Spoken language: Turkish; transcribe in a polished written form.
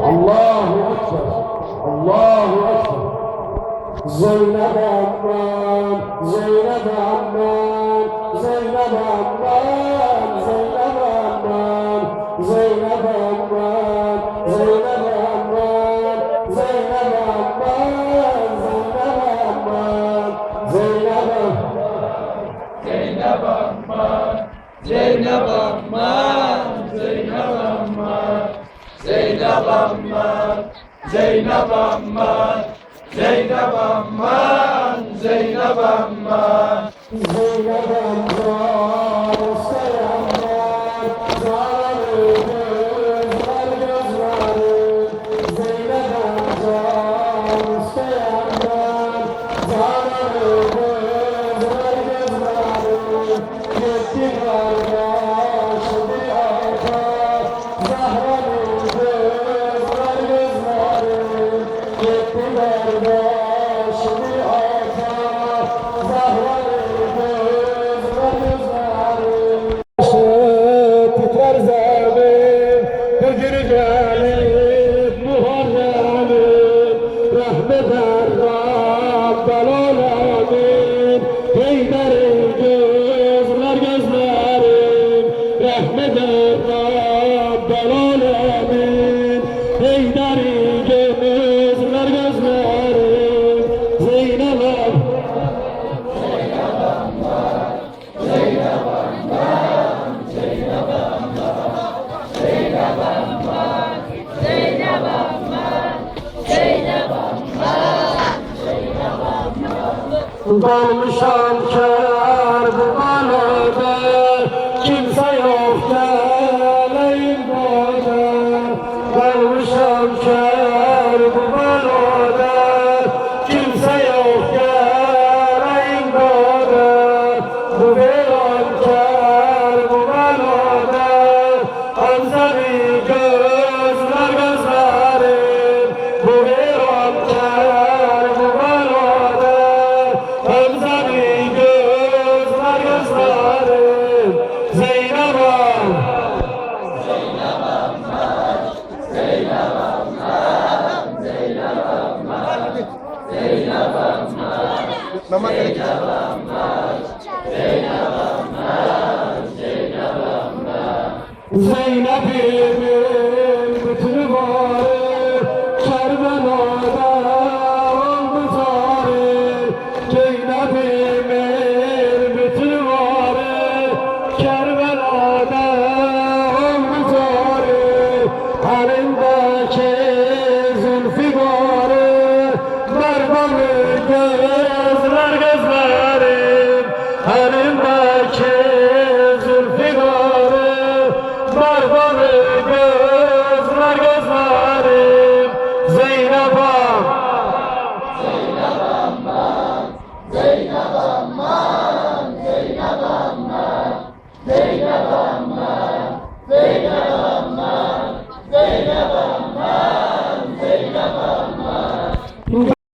Allahu Ekber, Allahu Ekber. Zeynep Aman, Zeynep Aman, Zeynep Aman, Zeynep Aman, Zeynep Aman, Zeynep Aman, Zeynep Aman, Zeynep Aman, Zeynep Aman, Zeynep Aman, Zeynep Aman, Zeynep Aman, Zeynep Aman, Zeynep Aman, Zeynep Aman, Zeynep Aman, selamlar, canı gözler gözleri, Zeynep Aman, selamlar, canı gözler gözleri, gitti kardeş bir arka, Zahra'nın gözler gözleri, gitti kardeş bir arka, Zahra'nın gözler gözleri. Titrer zalim, hücrü gelip Muharrem'in, rahmet Rabbel alemin, Heyder'in gözler gözlerim, rahmet Rabbel alemin, Heyder'in gözler gözlerim, Zeynep Dolmuşam kâr bu aleme, kimse yok geleyim bana. Dolmuşam kâr bu aleme, kimse yok geleyim bana. Bu veren kâr bu aleme, Hamza-i gözler gözlerim. Bu veren kâr bu aleme, Hamza-i gözler gözlerim. Zeynep Aman, Zeynep'imin bütünü var, Kerbela'da oldu tarih. Zeynep'imin bütünü var, Kerbela'da oldu tarih. Halindeki zülfikarı, Mervan'ı gözler gözlerim.